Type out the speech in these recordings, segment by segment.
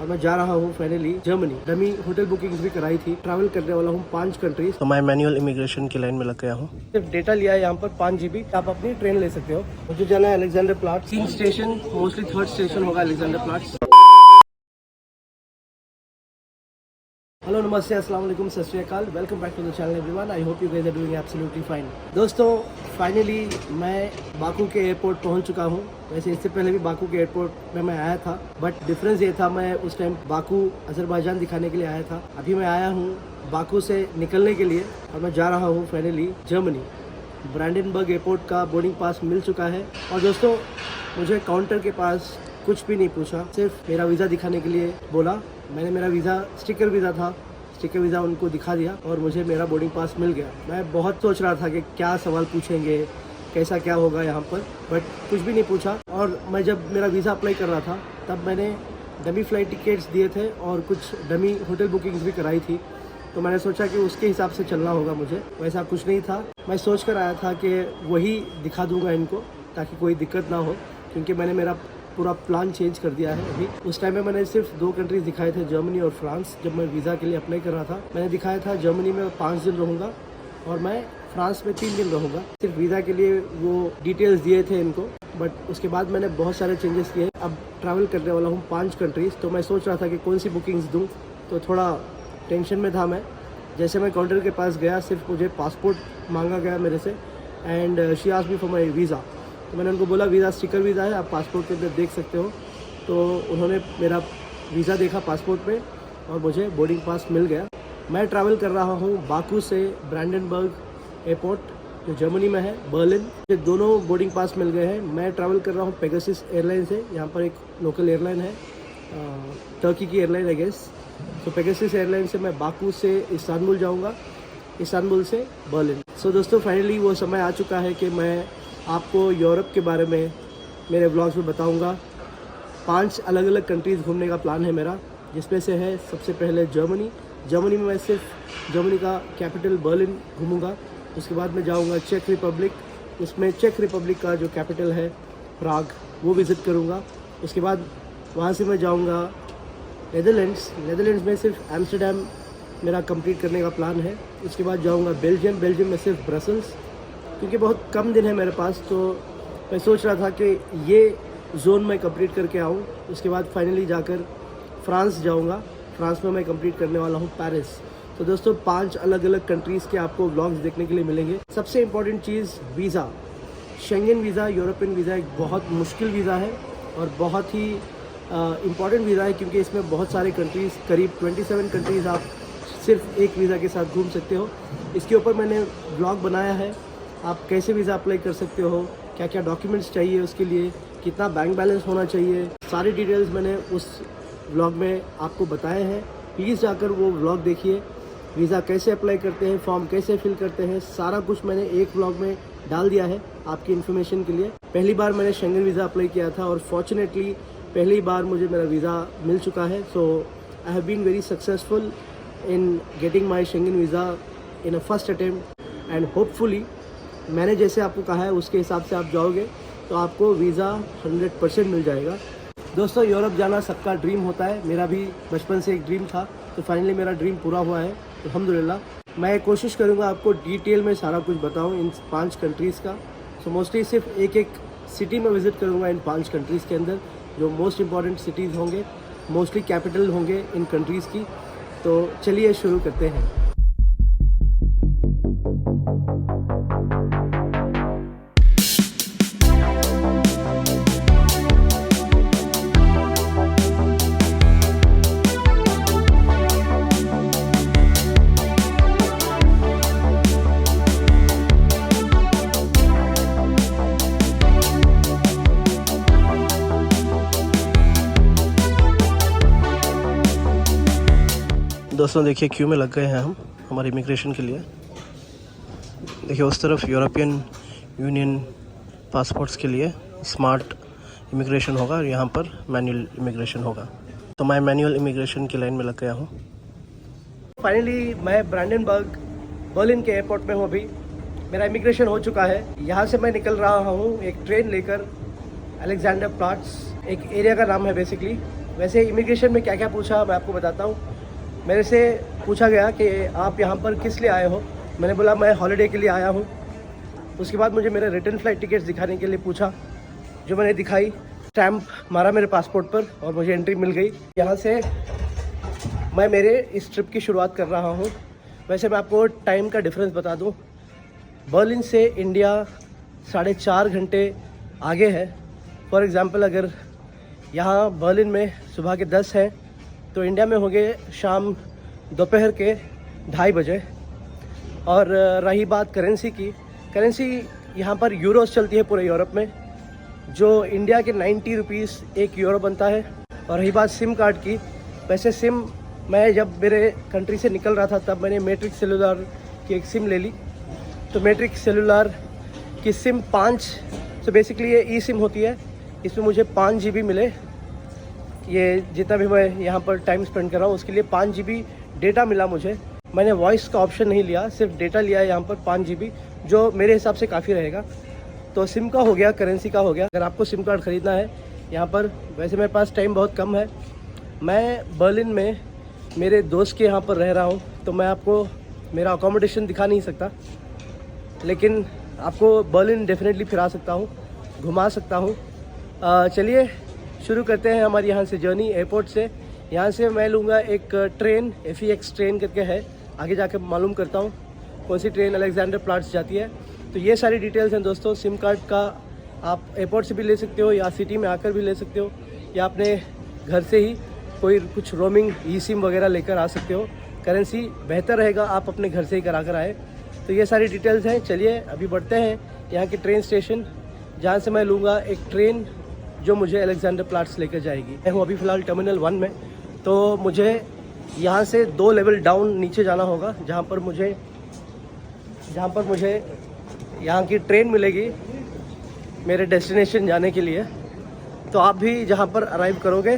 और मैं जा रहा हूँ finally Germany. Dummy hotel bookings भी कराई थी। ट्रैवल करने वाला हूँ 5 कंट्रीज। तो मैं मैनुअल इमिग्रेशन की लाइन में लग गया हूँ। सिर्फ डेटा लिया है यहाँ पर 5 GB। आप अपनी ट्रेन ले सकते हो। मुझे जाना है अलेक्जेंडर प्लाट्स। 3 स्टेशन, मोस्टली 3rd स्टेशन होगा अलेक्जेंडर प्लाट्स। हेलो नमस्ते, अस्सलाम वालेकुम, सत श्री अकाल। Welcome back to the channel everyone. I hope you guys are doing absolutely fine. दोस्तों फाइनली मैं बाकू के एयरपोर्ट पहुंच चुका हूं। वैसे इससे पहले भी बाकू के एयरपोर्ट में मैं आया था, बट डिफरेंस ये था मैं उस टाइम बाकू अजरबैजान दिखाने के लिए आया था। अभी मैं आया हूँ बाकू से निकलने के लिए और मैं जा रहा हूँ फाइनली जर्मनी। ब्रांडेनबर्ग एयरपोर्ट का बोर्डिंग पास मिल चुका है और दोस्तों मुझे काउंटर के पास कुछ भी नहीं पूछा, सिर्फ मेरा वीज़ा दिखाने के लिए बोला। मैंने मेरा वीज़ा स्टिकर वीज़ा था, स्टिकर वीज़ा उनको दिखा दिया और मुझे मेरा बोर्डिंग पास मिल गया। मैं बहुत सोच रहा था कि क्या सवाल पूछेंगे, कैसा क्या होगा यहाँ पर, बट कुछ भी नहीं पूछा। और मैं जब मेरा वीज़ा अप्लाई कर रहा था तब मैंने डमी फ़्लाइट टिकट्स दिए थे और कुछ डमी होटल बुकिंग्स भी कराई थी। तो मैंने सोचा कि उसके हिसाब से चलना होगा मुझे। वैसा कुछ नहीं था। मैं सोच कर आया था कि वही दिखा दूँगा इनको ताकि कोई दिक्कत ना हो, क्योंकि मैंने मेरा पूरा प्लान चेंज कर दिया है अभी। उस टाइम में मैंने सिर्फ 2 कंट्रीज दिखाए थे, जर्मनी और फ्रांस। जब मैं वीज़ा के लिए अप्लाई कर रहा था मैंने दिखाया था जर्मनी में 5 दिन रहूँगा और मैं फ्रांस में 3 दिन रहूँगा। सिर्फ वीज़ा के लिए वो डिटेल्स दिए थे इनको, बट उसके बाद मैंने बहुत सारे चेंजेस किए। अब ट्रैवल करने वाला हूँ 5 कंट्रीज़। तो मैं सोच रहा था कि कौन सी बुकिंग्स दूँ, तो थोड़ा टेंशन में था मैं। जैसे मैं काउंटर के पास गया, सिर्फ मुझे पासपोर्ट मांगा गया मेरे से and she asked me for my visa. तो मैंने उनको बोला वीज़ा स्टिकर वीज़ा है, आप पासपोर्ट के अंदर देख सकते हो। तो उन्होंने मेरा वीज़ा देखा पासपोर्ट पे और मुझे बोर्डिंग पास मिल गया। मैं ट्रैवल कर रहा हूँ बाकू से ब्रांडेनबर्ग एयरपोर्ट जो जर्मनी में है, बर्लिन। ये दोनों बोर्डिंग पास मिल गए हैं। मैं ट्रैवल कर रहा हूँ पेगासस एयरलाइन से। यहाँ पर एक लोकल एयरलाइन है, टर्की की एयरलाइन आई गेस। तो पेगासस एयरलाइन से मैं बाकू से इस्तांबुल जाऊँगा, इस्तांबुल से बर्लिन। सो दोस्तों फाइनली वो समय आ चुका है कि मैं आपको यूरोप के बारे में मेरे व्लॉग्स में बताऊंगा। 5 अलग अलग कंट्रीज़ घूमने का प्लान है मेरा, जिसमें से है सबसे पहले जर्मनी। जर्मनी में मैं सिर्फ जर्मनी का कैपिटल बर्लिन घूमूंगा। उसके बाद मैं जाऊंगा चेक रिपब्लिक। उसमें चेक रिपब्लिक का जो कैपिटल है प्राग, वो विज़िट करूंगा। उसके बाद वहाँ से मैं जाऊंगा नेदरलैंड्स। नेदरलैंड्स में सिर्फ एम्स्टर्डम मेरा कंप्लीट करने का प्लान है। उसके बाद जाऊँगा बेल्जियम। बेल्जियम में सिर्फ ब्रसल्स, क्योंकि बहुत कम दिन है मेरे पास। तो मैं सोच रहा था कि ये जोन मैं कंप्लीट करके आऊँ। उसके बाद फाइनली जाकर फ्रांस जाऊँगा। फ्रांस में मैं कंप्लीट करने वाला हूँ पेरिस। तो दोस्तों 5 अलग अलग कंट्रीज़ के आपको व्लॉग्स देखने के लिए मिलेंगे। सबसे इम्पॉर्टेंट चीज़ visa, Schengen visa, European visa एक बहुत मुश्किल वीज़ा है और बहुत ही इम्पॉर्टेंट वीज़ा है, क्योंकि इसमें बहुत सारे कंट्रीज़, करीब 27 कंट्रीज़ आप सिर्फ एक वीज़ा के साथ घूम सकते हो। इसके ऊपर मैंने व्लॉग बनाया है, आप कैसे वीज़ा अप्लाई कर सकते हो, क्या क्या डॉक्यूमेंट्स चाहिए उसके लिए, कितना बैंक बैलेंस होना चाहिए, सारी डिटेल्स मैंने उस व्लॉग में आपको बताए हैं। प्लीज़ जाकर वो व्लॉग देखिए। वीज़ा कैसे अप्लाई करते हैं, फॉर्म कैसे फिल करते हैं, सारा कुछ मैंने एक व्लॉग में डाल दिया है आपकी इन्फॉर्मेशन के लिए। पहली बार मैंने शेंगन वीज़ा अप्लाई किया था और फॉर्चुनेटली पहली बार मुझे मेरा वीज़ा मिल चुका है। So I have been very successful in getting my Schengen visa in a first attempt and hopefully मैंने जैसे आपको कहा है उसके हिसाब से आप जाओगे तो आपको वीज़ा 100% मिल जाएगा। दोस्तों यूरोप जाना सबका ड्रीम होता है, मेरा भी बचपन से एक ड्रीम था। तो फाइनली मेरा ड्रीम पूरा हुआ है अल्हम्दुलिल्लाह। मैं कोशिश करूँगा आपको डिटेल में सारा कुछ बताऊँ इन 5 कंट्रीज़ का। सो मोस्टली सिर्फ एक एक सिटी में विज़िट करूँगा इन 5 कंट्रीज़ के अंदर, जो मोस्ट इम्पॉर्टेंट सिटीज़ होंगे, मोस्टली कैपिटल होंगे इन कंट्रीज़ की। तो चलिए शुरू करते हैं। दोस्तों देखिए क्यू में लग गए हैं हम हमारे इमिग्रेशन के लिए। देखिए उस तरफ यूरोपियन यूनियन पासपोर्ट्स के लिए स्मार्ट इमिग्रेशन होगा और यहाँ पर मैनुअल इमिग्रेशन होगा। तो मैं मैनुअल इमिग्रेशन की लाइन में लग गया हूँ। फाइनली मैं ब्रांडेनबर्ग बर्लिन के एयरपोर्ट में हूँ। अभी मेरा इमिग्रेशन हो चुका है। यहाँ से मैं निकल रहा हूँ एक ट्रेन लेकर अलेक्जेंडर प्लाट्स, एक एरिया का नाम है बेसिकली, वैसे इमिग्रेशन में क्या क्या पूछा मैं आपको बताता हूँ। मेरे से पूछा गया कि आप यहाँ पर किस लिए आए हो। मैंने बोला मैं हॉलिडे के लिए आया हूँ। उसके बाद मुझे मेरे रिटर्न फ़्लाइट टिकट्स दिखाने के लिए पूछा, जो मैंने दिखाई। स्टैम्प मारा मेरे पासपोर्ट पर और मुझे एंट्री मिल गई। यहाँ से मैं मेरे इस ट्रिप की शुरुआत कर रहा हूँ। वैसे मैं आपको टाइम का डिफरेंस बता दूँ, बर्लिन से इंडिया 4.5 घंटे आगे है। फॉर एग्ज़ाम्पल अगर यहाँ बर्लिन में सुबह के 10 हैं तो इंडिया में होंगे शाम दोपहर के 2:30 बजे। और रही बात करेंसी की, करेंसी यहाँ पर यूरोस चलती है पूरे यूरोप में, जो इंडिया के 90 रुपीज़ 1 यूरो बनता है। और रही बात सिम कार्ड की, वैसे सिम मैं जब मेरे कंट्री से निकल रहा था तब मैंने मैट्रिक्स सेलुलर की एक सिम ले ली। तो मैट्रिक्स सेलुलर की सिम 5, तो बेसिकली ये ई सिम होती है। इसमें मुझे 5 GB मिले। ये जितना भी मैं यहाँ पर टाइम स्पेंड कर रहा हूँ उसके लिए 5 GB डेटा मिला मुझे। मैंने वॉइस का ऑप्शन नहीं लिया, सिर्फ डेटा लिया है यहाँ पर 5 GB, जो मेरे हिसाब से काफ़ी रहेगा। तो सिम का हो गया, करेंसी का हो गया। अगर आपको सिम कार्ड ख़रीदना है यहाँ पर, वैसे मेरे पास टाइम बहुत कम है। मैं बर्लिन में मेरे दोस्त के यहाँ पर रह रहा हूँ, तो मैं आपको मेरा अकोमोडेशन दिखा नहीं सकता, लेकिन आपको बर्लिन डेफिनेटली फिरा सकता हूँ, घुमा सकता हूँ। चलिए शुरू करते हैं हमारी यहाँ से जर्नी। एयरपोर्ट से यहाँ से मैं लूँगा एक ट्रेन, FEX ट्रेन करके है। आगे जाकर मालूम करता हूँ कौन सी ट्रेन अलेक्जेंडर प्लाट्स जाती है। तो ये सारी डिटेल्स हैं दोस्तों। सिम कार्ड का आप एयरपोर्ट से भी ले सकते हो या सिटी में आकर भी ले सकते हो, या अपने घर से ही कोई कुछ रोमिंग ई सिम वगैरह लेकर आ सकते हो। करेंसी बेहतर रहेगा आप अपने घर से ही करा कर आए। तो ये सारी डिटेल्स हैं। चलिए अभी बढ़ते हैं यहाँ के ट्रेन स्टेशन, जहाँ से मैं लूँगा एक ट्रेन जो मुझे अलेक्जेंडर प्लाट्स लेकर जाएगी। मैं हूँ अभी फ़िलहाल टर्मिनल 1 में, तो मुझे यहाँ से 2 लेवल डाउन नीचे जाना होगा, जहाँ पर मुझे यहाँ की ट्रेन मिलेगी मेरे डेस्टिनेशन जाने के लिए। तो आप भी जहाँ पर अराइव करोगे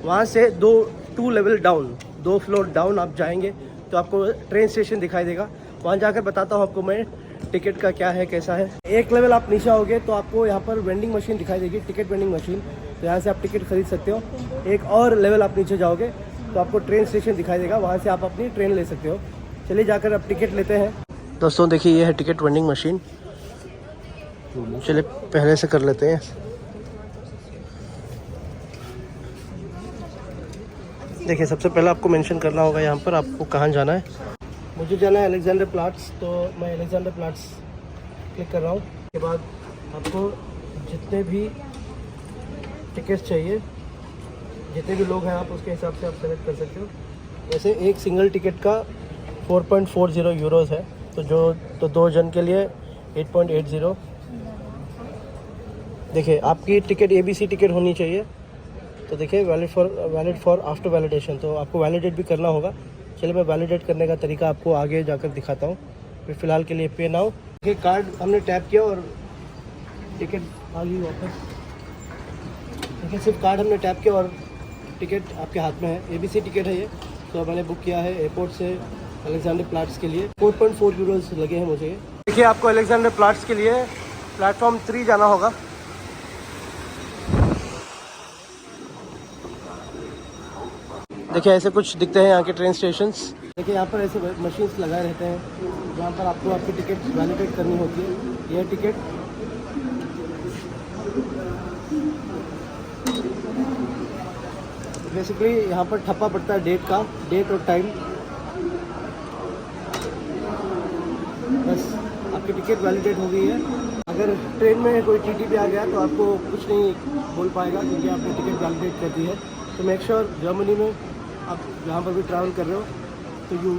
वहाँ से 2 लेवल डाउन, 2 फ्लोर डाउन आप जाएंगे तो आपको ट्रेन स्टेशन दिखाई देगा। वहाँ जाकर बताता हूँ आपको मैं टिकट का क्या है, कैसा है। एक लेवल आप नीचे आओगे तो आपको यहाँ पर वेंडिंग मशीन दिखाई देगी, टिकट वेंडिंग मशीन। तो यहाँ से आप टिकट खरीद सकते हो। एक और लेवल आप नीचे जाओगे तो आपको ट्रेन स्टेशन दिखाई देगा, वहाँ से आप अपनी ट्रेन ले सकते हो। चलिए जाकर अब टिकट लेते हैं। दोस्तों देखिए, ये है टिकट वेंडिंग मशीन। चलिए पहले से कर लेते हैं। देखिए, सबसे पहले आपको मेंशन करना होगा यहाँ पर आपको कहाँ जाना है। मुझे जाना है अलेक्जेंडर प्लाट्स, तो मैं अलेक्जेंडर प्लाट्स क्लिक कर रहा हूँ। उसके बाद आपको जितने भी टिकट्स चाहिए, जितने भी लोग हैं आप उसके हिसाब से आप सेलेक्ट कर सकते हो। वैसे एक सिंगल टिकट का 4.40 यूरोज़ है, तो 2 जन के लिए 8.80। देखिए आपकी टिकट ABC टिकट होनी चाहिए। तो देखिए वैलिड फॉर आफ्टर वैलिडेशन, तो आपको वैलिडेट भी करना होगा। चलिए मैं वैलिडेट करने का तरीका आपको आगे जाकर दिखाता हूँ। फिर फ़िलहाल के लिए पे नाउ। देखिए कार्ड हमने टैप किया और टिकट आ गई वापस। देखिए सिर्फ कार्ड हमने टैप किया और टिकट आपके हाथ में है। ABC टिकट है ये। तो मैंने बुक किया है एयरपोर्ट से अलेक्जेंडर प्लाट्स के लिए। 4.4 यूरोज़ लगे हैं मुझे। देखिए आपको अलेक्जेंडर प्लाट्स के लिए प्लेटफॉर्म 3 जाना होगा। देखिए ऐसे कुछ दिखते हैं यहाँ के ट्रेन स्टेशंस। देखिए यहाँ पर ऐसे मशीन्स लगाए रहते हैं जहाँ पर आपको आपकी टिकट वैलिडेट करनी होती है। यह टिकट बेसिकली यहाँ पर ठप्पा पड़ता है डेट और टाइम। बस आपकी टिकट वैलिडेट हो गई है। अगर ट्रेन में कोई TT पे आ गया तो आपको कुछ नहीं बोल पाएगा, क्योंकि आपने टिकट वैलिडेट कर दी है। तो मेक श्योर जर्मनी में आप जहाँ पर भी ट्रैवल कर रहे हो तो you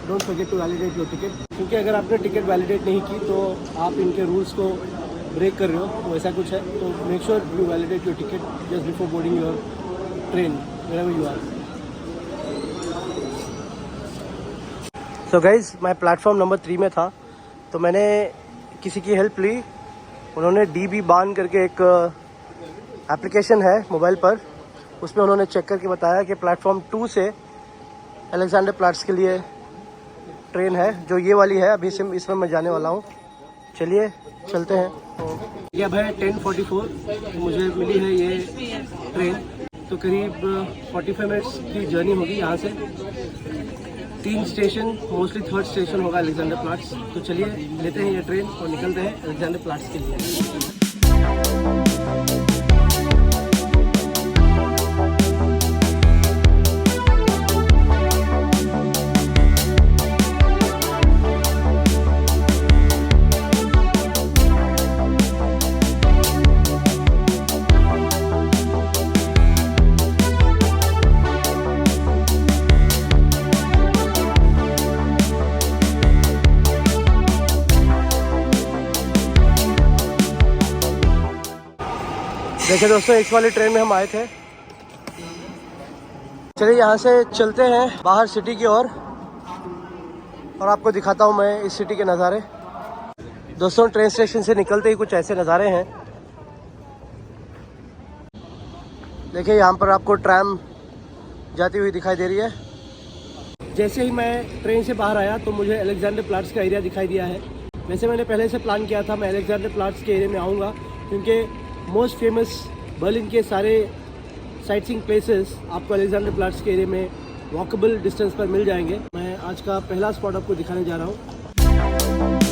don't forget to validate your ticket, क्योंकि अगर आपने टिकट वैलिडेट नहीं की तो आप इनके रूल्स को ब्रेक कर रहे हो, तो ऐसा कुछ है। तो make sure you validate your ticket just before boarding your train wherever you are. So guys मैं प्लेटफॉर्म नंबर 3 में था, तो मैंने किसी की हेल्प ली। उन्होंने DB बान करके एक एप्लीकेशन है मोबाइल पर, उसमें उन्होंने चेक करके बताया कि प्लेटफॉर्म 2 से अलेक्जेंडर प्लाट्स के लिए ट्रेन है, जो ये वाली है। अभी इसमें मैं जाने वाला हूँ। चलिए चलते हैं। ये अब है 10:44, मुझे मिली है ये ट्रेन। तो करीब 45 मिनट्स की जर्नी होगी यहाँ से। 3 स्टेशन, मोस्टली 3rd स्टेशन होगा अलेक्जेंडर प्लाट्स। तो चलिए लेते हैं ये ट्रेन और निकलते हैं अलेक्जेंडर प्लाट्स के लिए। देखिए दोस्तों, इस वाली ट्रेन में हम आए थे। चलिए यहाँ से चलते हैं बाहर सिटी की ओर और आपको दिखाता हूँ मैं इस सिटी के नज़ारे। दोस्तों, ट्रेन स्टेशन से निकलते ही कुछ ऐसे नज़ारे हैं। देखिए यहाँ पर आपको ट्रैम जाती हुई दिखाई दे रही है। जैसे ही मैं ट्रेन से बाहर आया तो मुझे अलेक्जेंडर प्लाट्स का एरिया दिखाई दिया है। वैसे मैंने पहले से प्लान किया था मैं अलेक्जेंडर प्लाट्स के एरिया में आऊँगा, क्योंकि मोस्ट फेमस बर्लिन के सारे साइटसीइंग प्लेसेस आपको अलेक्जेंडर प्लाट्स के एरिया में वॉकेबल डिस्टेंस पर मिल जाएंगे। मैं आज का पहला स्पॉट आपको दिखाने जा रहा हूँ।